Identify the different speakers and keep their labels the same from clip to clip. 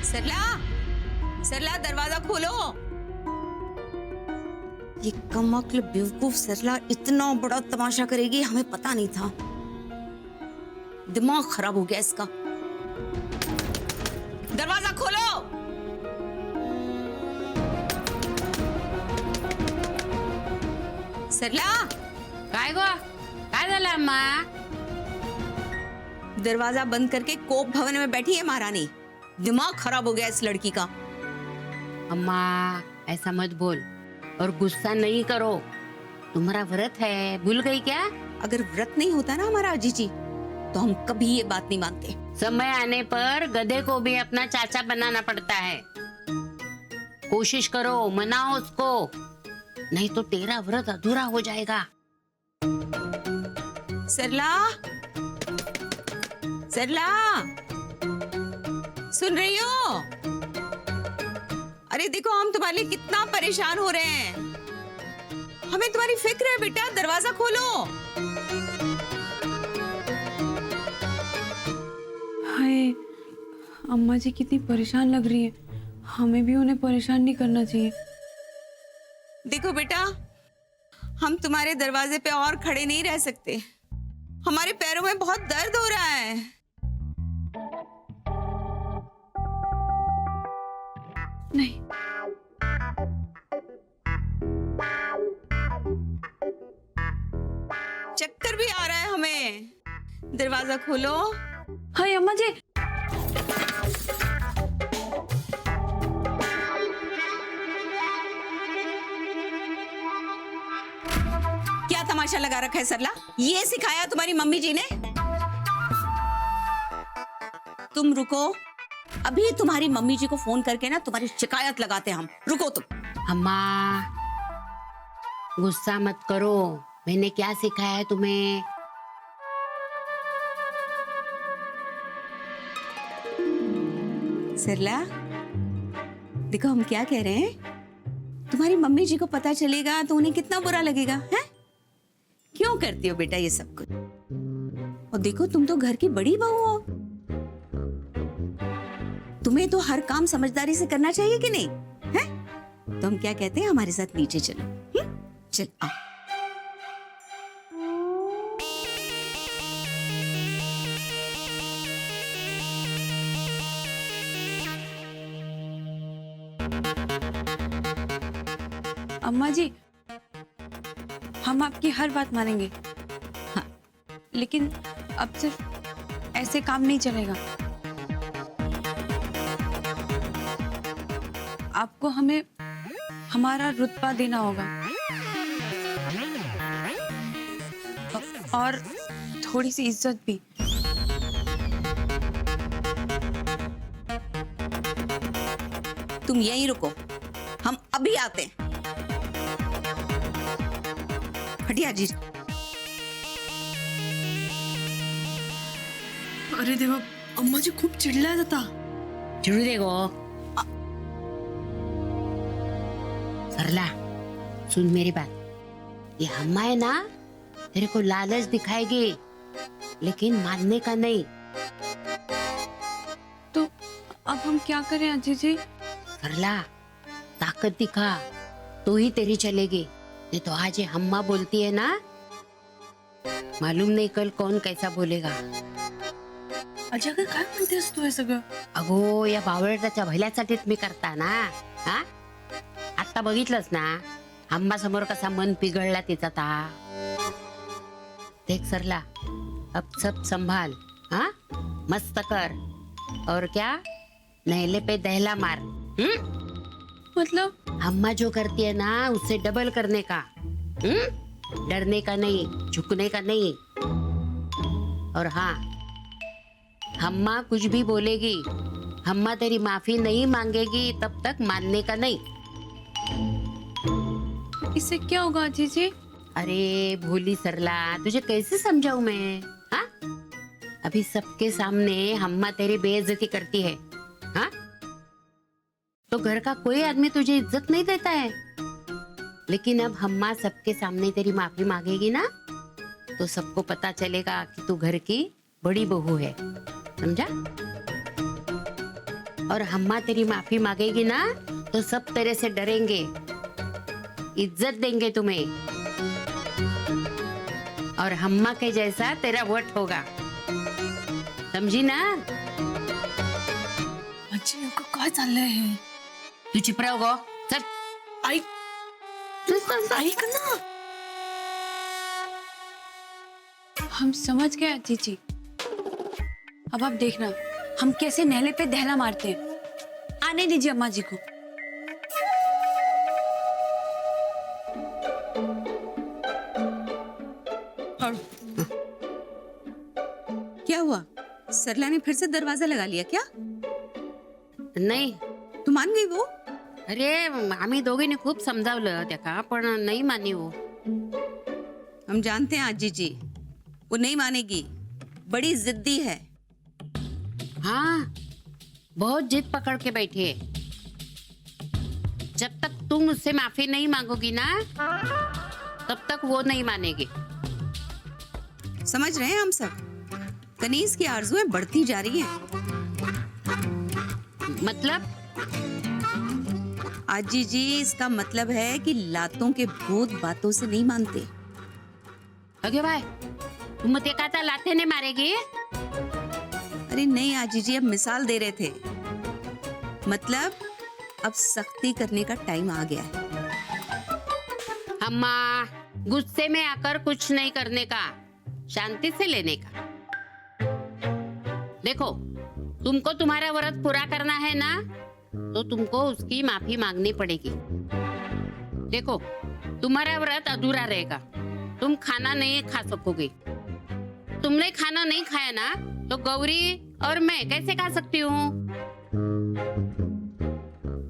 Speaker 1: सरला, सरला दरवाजा खोलो। ये कमअक्ल बेवकूफ सरला इतना बड़ा तमाशा करेगी हमें पता नहीं था। दिमाग खराब हो गया इसका। दरवाजा खोलो। सरला,
Speaker 2: काय गो, काय झालं अम्मा?
Speaker 1: दरवाजा बंद करके कोप भवन में बैठी है महारानी। दिमाग खराब हो गया इस लड़की का।
Speaker 2: अम्मा ऐसा मत बोल और गुस्सा नहीं करो। तुम्हारा व्रत है, भूल गई क्या?
Speaker 1: अगर व्रत नहीं होता ना हमारा अजी जी तो हम कभी ये बात नहीं मानते।
Speaker 2: समय आने पर गधे को भी अपना चाचा बनाना पड़ता है। कोशिश करो, मनाओ उसको, नहीं तो तेरा व्रत अधूरा हो जाएगा।
Speaker 1: सरला, सरला, सुन रही हो? अरे देखो हम तुम्हारे लिए कितना परेशान हो रहे हैं। हमें तुम्हारी फिक्र है बेटा, दरवाजा खोलो।
Speaker 3: हाय, अम्मा जी कितनी परेशान लग रही है। हमें भी उन्हें परेशान नहीं करना चाहिए।
Speaker 1: देखो बेटा, हम तुम्हारे दरवाजे पे और खड़े नहीं रह सकते। हमारे पैरों में बहुत दर्द हो रहा है।
Speaker 3: नहीं,
Speaker 1: चक्कर भी आ रहा है हमें। दरवाजा खोलो।
Speaker 3: हाय अम्मा जी।
Speaker 1: क्या तमाशा लगा रखा है सरला? ये सिखाया तुम्हारी मम्मी जी ने? तुम रुको, अभी तुम्हारी मम्मी जी को फोन करके ना तुम्हारी शिकायत लगाते हैं हम। रुको तुम।
Speaker 2: अम्मा गुस्सा मत करो, मैंने क्या सिखाया है तुम्हें?
Speaker 1: सरला, देखो हम क्या कह रहे हैं। तुम्हारी मम्मी जी को पता चलेगा तो उन्हें कितना बुरा लगेगा, है? क्यों करती हो बेटा ये सब कुछ? और देखो तुम तो घर की बड़ी बहू हो, तुम्हें तो हर काम समझदारी से करना चाहिए कि नहीं, है? तो हम क्या कहते हैं, हमारे साथ नीचे चलो। चल आओ।
Speaker 3: अम्मा जी, हम आपकी हर बात मानेंगे।
Speaker 1: हाँ।
Speaker 3: लेकिन अब सिर्फ ऐसे काम नहीं चलेगा। आपको हमें हमारा रुतबा देना होगा और थोड़ी सी इज्जत भी।
Speaker 1: तुम यहीं रुको, हम अभी आते हैं। हटिया जी।
Speaker 3: अरे देवा, अम्मा जी खूप चिडल्या जाता।
Speaker 2: चिडू दे गो। सरला सुन मेरी बात, ये अम्मा है ना तेरे को लालच दिखाएगी लेकिन मानने का नहीं।
Speaker 3: तो अब हम क्या करें अजी जी?
Speaker 2: सरला ताकत दिखा तो ही तेरी चलेगी, नहीं तो आज ये अम्मा बोलती है ना, मालूम नहीं कल कौन कैसा बोलेगा।
Speaker 3: अजय काय म्हणतेस तू हे सगळं?
Speaker 2: अगो या बावळटाच्या भल्यासाठीच मी करता ना। हा आता बघितलंस ना अम्मा समोर कसा मन पिघळला तिचा ता। देख सरला, अब सब संभाल, हाँ मस्त कर और क्या नहले पे दहला मार।
Speaker 3: मतलब
Speaker 2: अम्मा जो करती है ना उससे डबल करने का। डरने का नहीं, झुकने का नहीं। और हाँ, अम्मा कुछ भी बोलेगी, अम्मा तेरी माफी नहीं मांगेगी तब तक मानने का नहीं।
Speaker 3: इससे क्या होगा अजी जी?
Speaker 2: अरे भोली सरला, तुझे कैसे समझाऊं मैं? हाँ अभी सबके सामने अम्मा तेरी बेइज्जती करती है, हाँ तो घर का कोई आदमी तुझे इज्जत नहीं देता है। लेकिन अब अम्मा सबके सामने तेरी माफी मांगेगी ना तो सबको पता चलेगा कि तू घर की बड़ी बहू है, समझा? और हम्मा तेरी माफी मांगेगी ना तो सब तेरे से डरेंगे, इज्जत देंगे तुम्हें, और हम्मा के जैसा तेरा वट होगा, समझी ना?
Speaker 3: आजी नेमकं काय चाललंय हे?
Speaker 2: तू चुप रहो गो, चल
Speaker 3: ऐक ऐक ना. हम समझ गए आजी जी. अब आप देखना हम कैसे नहले पे दहला मारते हैं. आने दीजिए अम्मा जी को.
Speaker 1: क्या हुआ? सरला ने फिर से दरवाजा लगा लिया क्या?
Speaker 2: नाही.
Speaker 1: तू मान गई वो?
Speaker 2: अरे आम्ही दोघींनी खूप समजावलं त्याका, पण नाही मानी हो.
Speaker 1: हम जानते हैं आजी जी, वो नहीं मानेगी, बड़ी जिद्दी है.
Speaker 2: हाँ, बहुत जिद पकड़ के बैठी है. जब तक तुम मुझसे माफी नहीं मांगोगी ना, तब तक वो नहीं मानेगी.
Speaker 1: समझ रहे हैं हम सब. कनीज की आरजुएं बढ़ती जा रही हैं.
Speaker 2: मतलब
Speaker 1: आजी जी, इसका मतलब है कि लातों के भूत बातों से नहीं मानते.
Speaker 2: अगे भाई, तुम मत का था लाते ने मारेगी?
Speaker 1: अरे नहीं आजी जी, अब मिसाल दे रहे थे. मतलब अब सख्ती करने का टाइम आ गया है.
Speaker 2: अम्मा, गुस्से में आकर कुछ नहीं करने का, शांति से लेने का. देखो, तुमको तुम्हारा व्रत पूरा करना है ना, तो तुमको उसकी माफी मांगनी पड़ेगी. देखो, तुम्हारा व्रत अधूरा रहेगा, तुम खाना नहीं खा सकोगे. तुमने खाना नहीं खाया ना, तो गौरी और मैं कैसे खा सकती हूँ?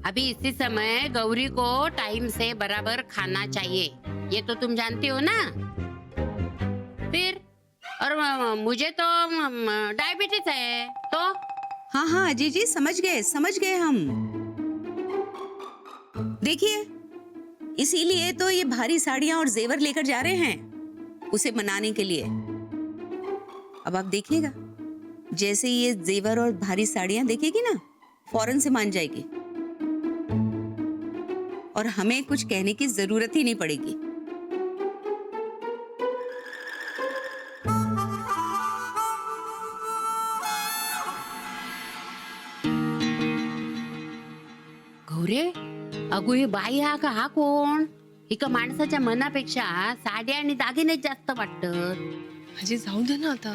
Speaker 2: अभी इसी समय गौरी को टाइम से बराबर खाना चाहिए, ये तो तुम जानती हो ना. फिर और मुझे तो डायबिटीज है, तो
Speaker 1: हाँ हाँ अजी जी, समझ गए हम. देखिए, इसीलिए तो ये भारी साड़ियां और जेवर लेकर जा रहे हैं उसे मनाने के लिए. अब आप देखिएगा, जैसे ये जेवर और भारी साड़ियां देखेगी ना, फौरन से मान जाएगी और हमें कुछ कहने की जरूरत ही नहीं पड़ेगी.
Speaker 2: गौरे, अगो हे बाई हा का, हा कोण? एका माणसाच्या मनापेक्षा साड्या आणि दागिनेच जास्त वाटत.
Speaker 3: आजी जाऊ दे ना आता.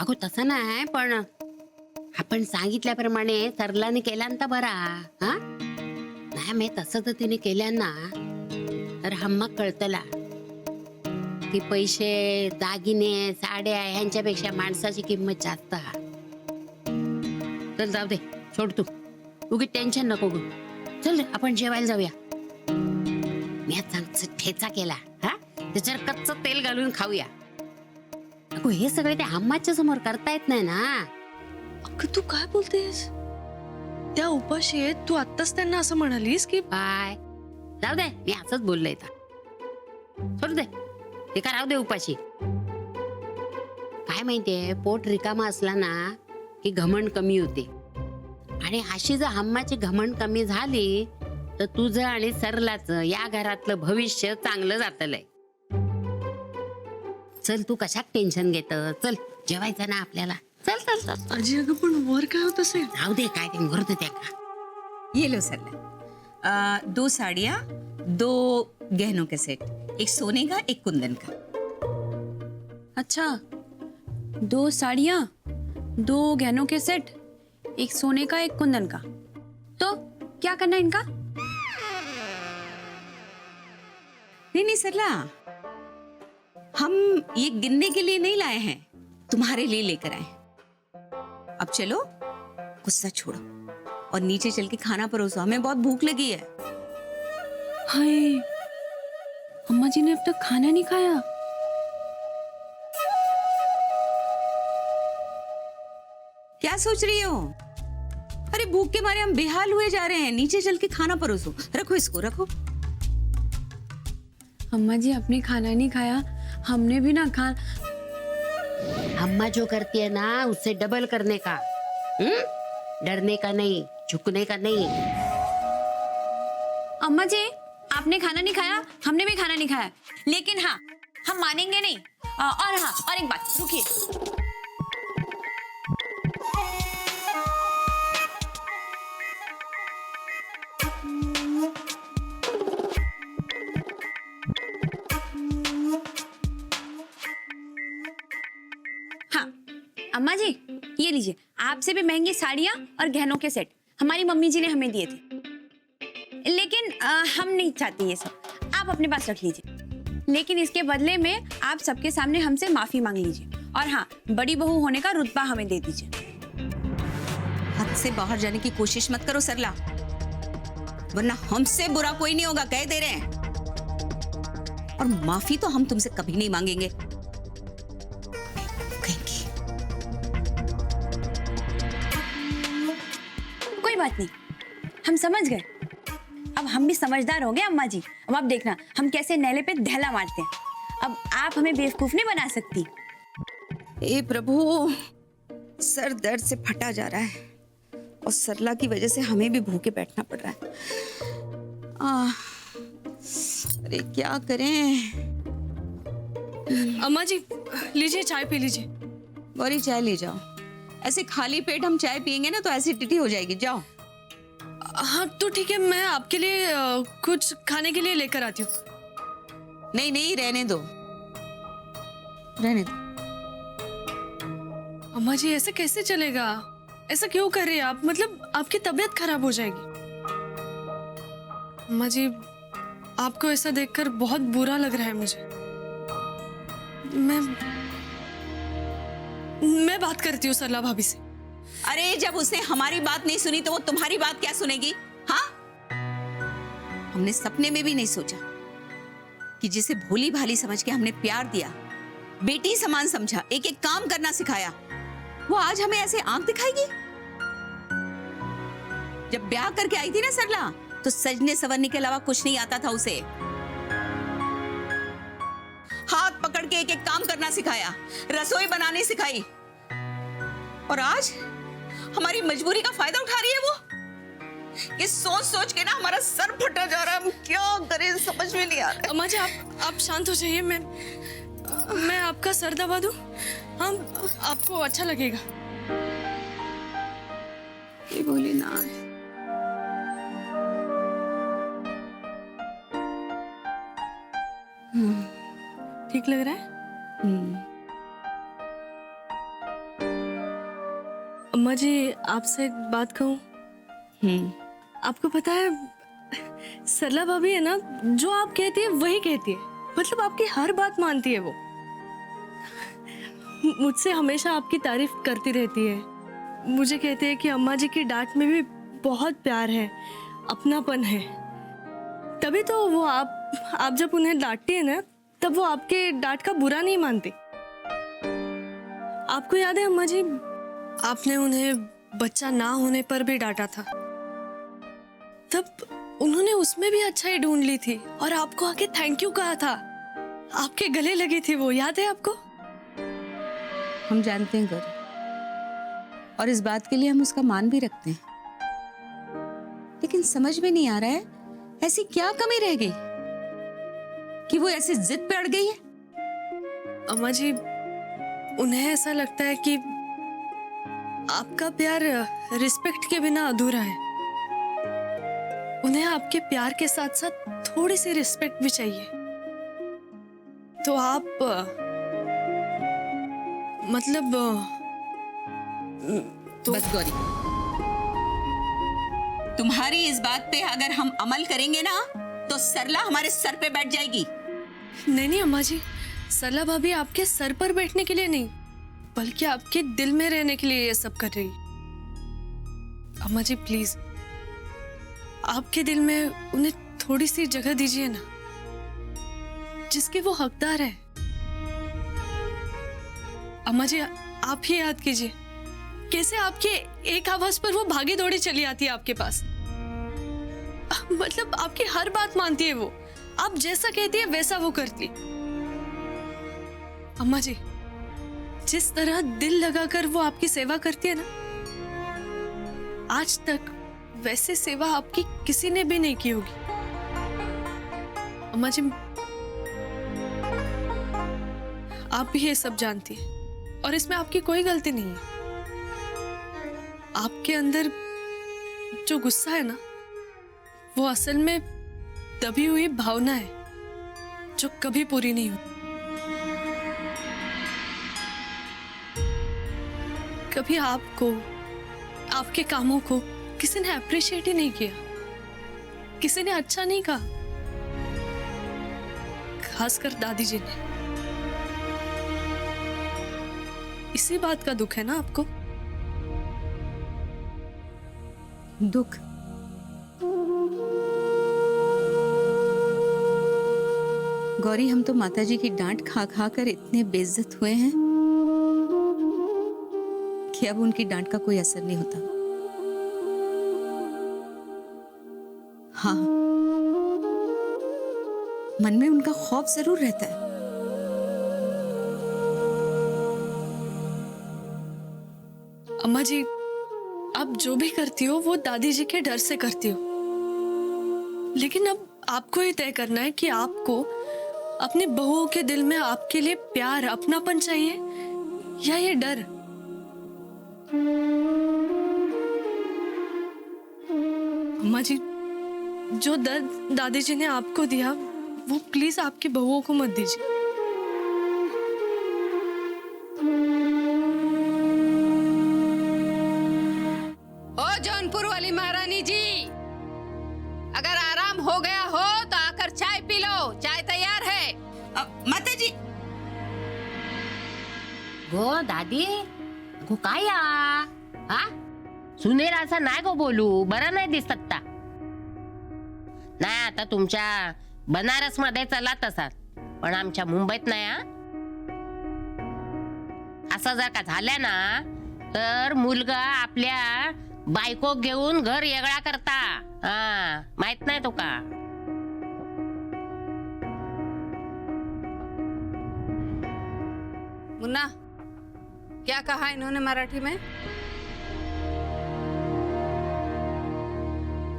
Speaker 2: अगो तसं नाही, पण आपण सांगितल्याप्रमाणे सरलाने केल्यानंतर बरा. हा नाही, मी तसं तर तिने केल्याना तर हम्मा कळतला की पैसे, दागिने, साड्या ह्यांच्यापेक्षा माणसाची किंमत जास्त. हा चल जाऊ दे, सोड तू, उगी टेन्शन नको गो. चल रे, आपण जेवायला जाऊया. मी आज चांगला ठेचा केला, हा त्याच्यावर कच्चं तेल घालून खाऊया. अगो हे सगळे ते हम्माच्या समोर करता येत नाही ना.
Speaker 3: अगं तू काय बोलतेस? त्या उपाशी आहेत, तू आत्ताच त्यांना असं म्हणालीस की
Speaker 2: बाय. जाऊ दे, मी असंच बोललोय. सोडू दे, ते का राहू दे उपाशी. काय माहितीये, पोट रिकामा असला ना की घमंड कमी होते, आणि अशी जर हम्माची घमंड कमी झाली तर तुझं आणि सरलाचं या घरातलं भविष्य चांगलं जातलंय. चल, तू कशात टेन्शन घेत? चल, जेवायचं ना आपल्याला. चल चल चल.
Speaker 3: आजी अगं पण वर काय होत असेल?
Speaker 2: राहू दे, काय ते मुहूर्त त्या का.
Speaker 1: ये लो सरला, 2 साड़ियां, 2 गहनों के सेट, एक सोने का, एक कुंदन का.
Speaker 3: अच्छा, 2 साड़ियाँ, 2 गहनों के सेट, एक सोने का, एक कुंदन का. तो क्या करना है इनका?
Speaker 1: नहीं सरला, हम ये गिनने के लिए नहीं लाए हैं, तुम्हारे लिए लेकर आए. अब चलो, गुस्सा छोड़ो और नीचे चल के खाना परोसो, हमें बहुत भूख लगी है.
Speaker 3: हाय, अम्मा जी ने अब तक खाना नहीं खाया.
Speaker 1: क्या सोच रही हो? अरे भूख के मारे हम बेहाल हुए जा रहे हैं. नीचे चल के खाना परोसो. रखो इसको, रखो.
Speaker 3: अम्मा जी, आपने खाना नहीं खाया, हमने भी ना खा.
Speaker 2: अम्मा जो करती है ना, उससे डबल करने का. डरने का नहीं, झुकने का नहीं।
Speaker 3: अम्मा जी, आपने खाना नहीं खाया, हमने भी खाना नहीं खाया, लेकिन हाँ, हम मानेंगे नहीं। और हाँ, और एक बात, रुकिए। हाँ, अम्मा जी, ये लीजिए, आपसे भी महंगी साड़ियाँ और गहनों के सेट हमारी मम्मी जी ने हमें दिए थे, लेकिन हम नहीं चाहते ये सब, आप अपने पास रख लीजिए। लेकिन इसके बदले में आप सबके सामने हमसे माफी मांग लीजिए, और हाँ, बड़ी बहू होने का रुतबा हमें दे दीजिए।
Speaker 1: हद से बाहर जाने की कोशिश मत करो सरला, वरना हमसे बुरा कोई नहीं होगा, कह दे रहे हैं। और माफी तो हम तुमसे कभी नहीं मांगेंगे। कहेंगी।
Speaker 3: कोई बात नहीं, हम समझ गए। अब हम भी समझदार हो गए अम्मा जी। अब आप देखना हम कैसे नैले पे धैला मारते हैं। अब आप हमें बेवकूफ नहीं बना सकती।
Speaker 1: हे प्रभु, सर दर्द से फटा जा रहा है और सरला की वजह से हमें भी भूखे बैठना पड़ रहा है। अरे क्या करें।
Speaker 4: अम्मा जी, लीजिए चाय पी लीजिए।
Speaker 1: गौरी चाय ले जाओ, ऐसे खाली पेट हम चाय पियेंगे ना तो एसिडिटी हो जाएगी। जाओ।
Speaker 4: हाँ तो ठीक है, मैं आपके लिए कुछ खाने के लिए लेकर आती हूँ।
Speaker 1: नहीं नहीं, रहने दो, रहने दो।
Speaker 4: अम्मा जी ऐसे कैसे चलेगा? ऐसा क्यों कर रही हैं आप? मतलब आपकी तबीयत खराब हो जाएगी। अम्मा जी, आपको ऐसा देखकर बहुत बुरा लग रहा है मुझे। मैं बात करती हूँ सरला भाभी से।
Speaker 1: अरे जब उसने हमारी बात नहीं सुनी तो वो तुम्हारी बात क्या सुनेगी? हाँ, हमने सपने में भी नहीं सोचा कि जिसे भोली भाली समझ के हमने प्यार दिया, बेटी समान समझा, एक एक काम करना सिखाया, वो आज हमें ऐसे आंख दिखाएगी। जब ब्याह करके आई थी ना सरला, तो सजने संवरने के अलावा कुछ नहीं आता था उसे। हाथ पकड़ के एक एक काम करना सिखाया, रसोई बनाने सिखाई, और आज हमारी मजबूरी का फायदा उठा रही है वो। ये सोच सोच के ना हमारा सर फटा जा रहा है। हम क्या करें, समझ में नहीं आ रहा है।
Speaker 4: अम्मा जी आप शांत हो जाइए। मैं आपका सर दबा दूं? हाँ, आपको अच्छा लगेगा।
Speaker 1: ये बोली ना।
Speaker 4: ठीक लग रहा है? अम्मा जी, आपसे एक बात कहूं? आपको पता है, सरला भाभी है ना, जो आप कहती है वही कहती है। मतलब आपकी हर बात मानती है वो। मुझसे हमेशा आपकी तारीफ करती रहती है। मुझे कहती है कि अम्मा जी की डांट में भी बहुत प्यार है, अपनापन है। तभी तो वो आप जब उन्हें डांटती है ना, तब वो आपके डांट का बुरा नहीं मानती। आपको याद है अम्मा जी, आपने उन्हें बच्चा ना होने पर भी डांटा था। तब उन्होंने उसमें भी अच्छाई ढूंढ ली थी और आपको आके थैंक यू कहा था। आपके गले लगी थी वो, याद है आपको?
Speaker 1: हम जानते हैं गौरी, और इस बात के लिए हम उसका मान भी रखते हैं, लेकिन समझ में नहीं आ रहा है ऐसी क्या कमी रह गई कि वो ऐसे जिद पे अड़ गई है।
Speaker 4: अम्मा जी, उन्हें ऐसा लगता है कि आपका प्यार रिस्पेक्ट के बिना अधूरा है। उन्हें आपके प्यार के साथ साथ थोड़ी सी रिस्पेक्ट भी चाहिए। तो आप मतलब तो
Speaker 1: बस गौरी, तुम्हारी इस बात पे अगर हम अमल करेंगे ना तो सरला हमारे सर पे बैठ जाएगी।
Speaker 4: नहीं अम्मा जी, सरला भाभी आपके सर पर बैठने के लिए नहीं, बल्कि आपके दिल में रहने के लिए ये सब कर रही। अम्मा जी प्लीज, आपके दिल में उन्हें थोड़ी सी जगह दीजिए ना, जिसके वो हकदार है। अम्मा जी, आप ही याद कीजिए कैसे आपके एक आवाज पर वो भागी दौड़ी चली आती है आपके पास। मतलब आपकी हर बात मानती है वो, आप जैसा कहती है वैसा वो करती। अम्मा जी, जिस तरह दिल लगाकर वो आपकी सेवा करती है ना, आज तक वैसे सेवा आपकी किसी ने भी नहीं की होगी। अम्मा जी, आप भी ये सब जानती हैं और इसमें आपकी कोई गलती नहीं है। आपके अंदर जो गुस्सा है ना, वो असल में दबी हुई भावना है जो कभी पूरी नहीं होती। कभी आपको, आपके कामों को किसी ने अप्रिशिएट ही नहीं किया, किसी ने अच्छा नहीं कहा, खासकर दादी जी ने। इसी बात का दुख है ना आपको?
Speaker 1: दुख? गौरी, हम तो माताजी की डांट खा खा कर इतने बेइज्जत हुए हैं कि अब उनकी डांट का कोई असर नहीं होता। हाँ, मन में उनका खौफ जरूर रहता है।
Speaker 4: अम्मा जी, आप जो भी करती हो वो दादी जी के डर से करती हो, लेकिन अब आपको ये तय करना है कि आपको अपनी बहुओं के दिल में आपके लिए प्यार, अपनापन चाहिए या ये डर। अम्मा जी, जो दर्द दादी जी ने आपको दिया वो प्लीज आपकी बहुओं को मत दीजिए।
Speaker 2: ओ जौनपुर वाली महारानी जी, अगर आराम हो गया हो तो आकर चाय पी लो, चाय तैयार है।
Speaker 1: माताजी।
Speaker 2: गो दादी, गो काय हा? सुनेर असं नाही गो बोलू, बरं नाही दिसत ता. नाही आता तुमच्या बनारस मध्ये चलात असाल, पण आमच्या मुंबईत नाही हा. असं जर का झालं ना तर मुलगा आपल्या बायको घेऊन घर वेगळा करता. हा, माहित नाही तो का?
Speaker 5: मुन्ना, क्या कहा इन्होंने मराठी में?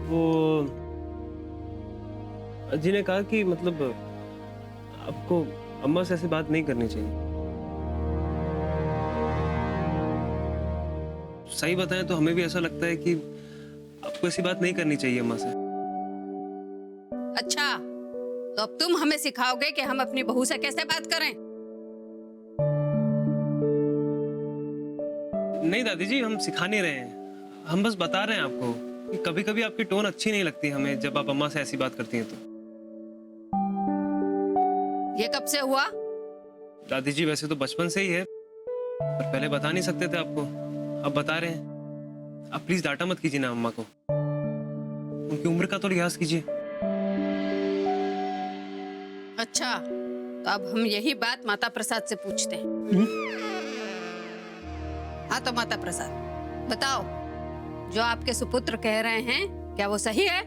Speaker 6: वो अजी ने कहा कि मतलब आपको अम्मा से ऐसी बात नहीं करनी चाहिए। सही बताएं तो हमें भी ऐसा लगता है कि आपको ऐसी बात नहीं करनी चाहिए अम्मा से।
Speaker 5: अच्छा, तो अब तुम हमें सिखाओगे कि हम अपनी बहू से कैसे बात करें?
Speaker 6: नहीं दादी जी, हम सिखा नहीं रहे हैं, हम बस बता रहे हैं आपको कि कभी कभी आपकी टोन अच्छी नहीं लगती हमें जब आप अम्मा से ऐसी बात करती हैं तो।
Speaker 5: ये कब से हुआ?
Speaker 6: दादी जी वैसे तो बचपन से ही है, पर पहले बता नहीं सकते थे आपको, अब बता रहे हैं। आप प्लीज डांटा मत कीजिए ना अम्मा को, उनकी उम्र का तो लिहाज कीजिए।
Speaker 5: अच्छा, तो अब हम यही बात माता प्रसाद से पूछते हैं। हाँ तो माता प्रसाद, बताओ, जो आपके सुपुत्र कह रहे हैं क्या वो सही है?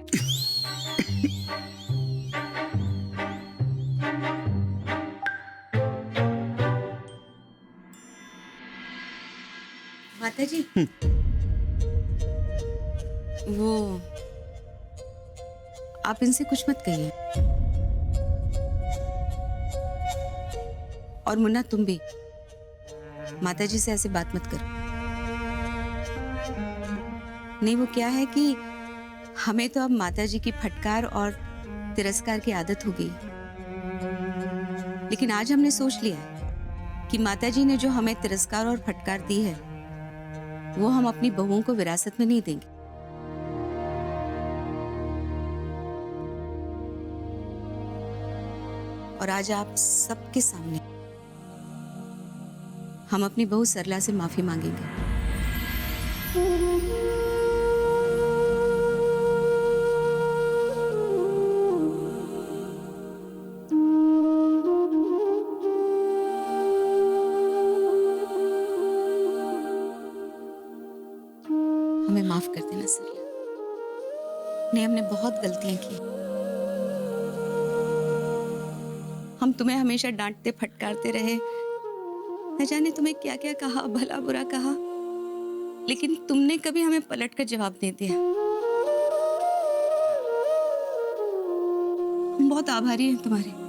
Speaker 1: माताजी, वो आप इनसे कुछ मत कहिए। और मुन्ना, तुम भी माताजी से ऐसे बात मत करो। नहीं, वो क्या है कि हमें तो अब माताजी की फटकार और तिरस्कार की आदत हो गई, लेकिन आज हमने सोच लिया है कि माताजी ने जो हमें तिरस्कार और फटकार दी है वो हम अपनी बहुओं को विरासत में नहीं देंगे। और आज आप सबके सामने हम अपनी बहू सरला से माफी मांगेंगे। हमें माफ कर देना सरला। नहीं, हमने बहुत गलतियां की। हम तुम्हें हमेशा डांटते फटकारते रहे, न जाने तुम्हें क्या क्या कहा, भला बुरा कहा। लेकिन तुमने कभी हमें पलट कर जवाब नहीं दिया। हम बहुत आभारी हैं तुम्हारे।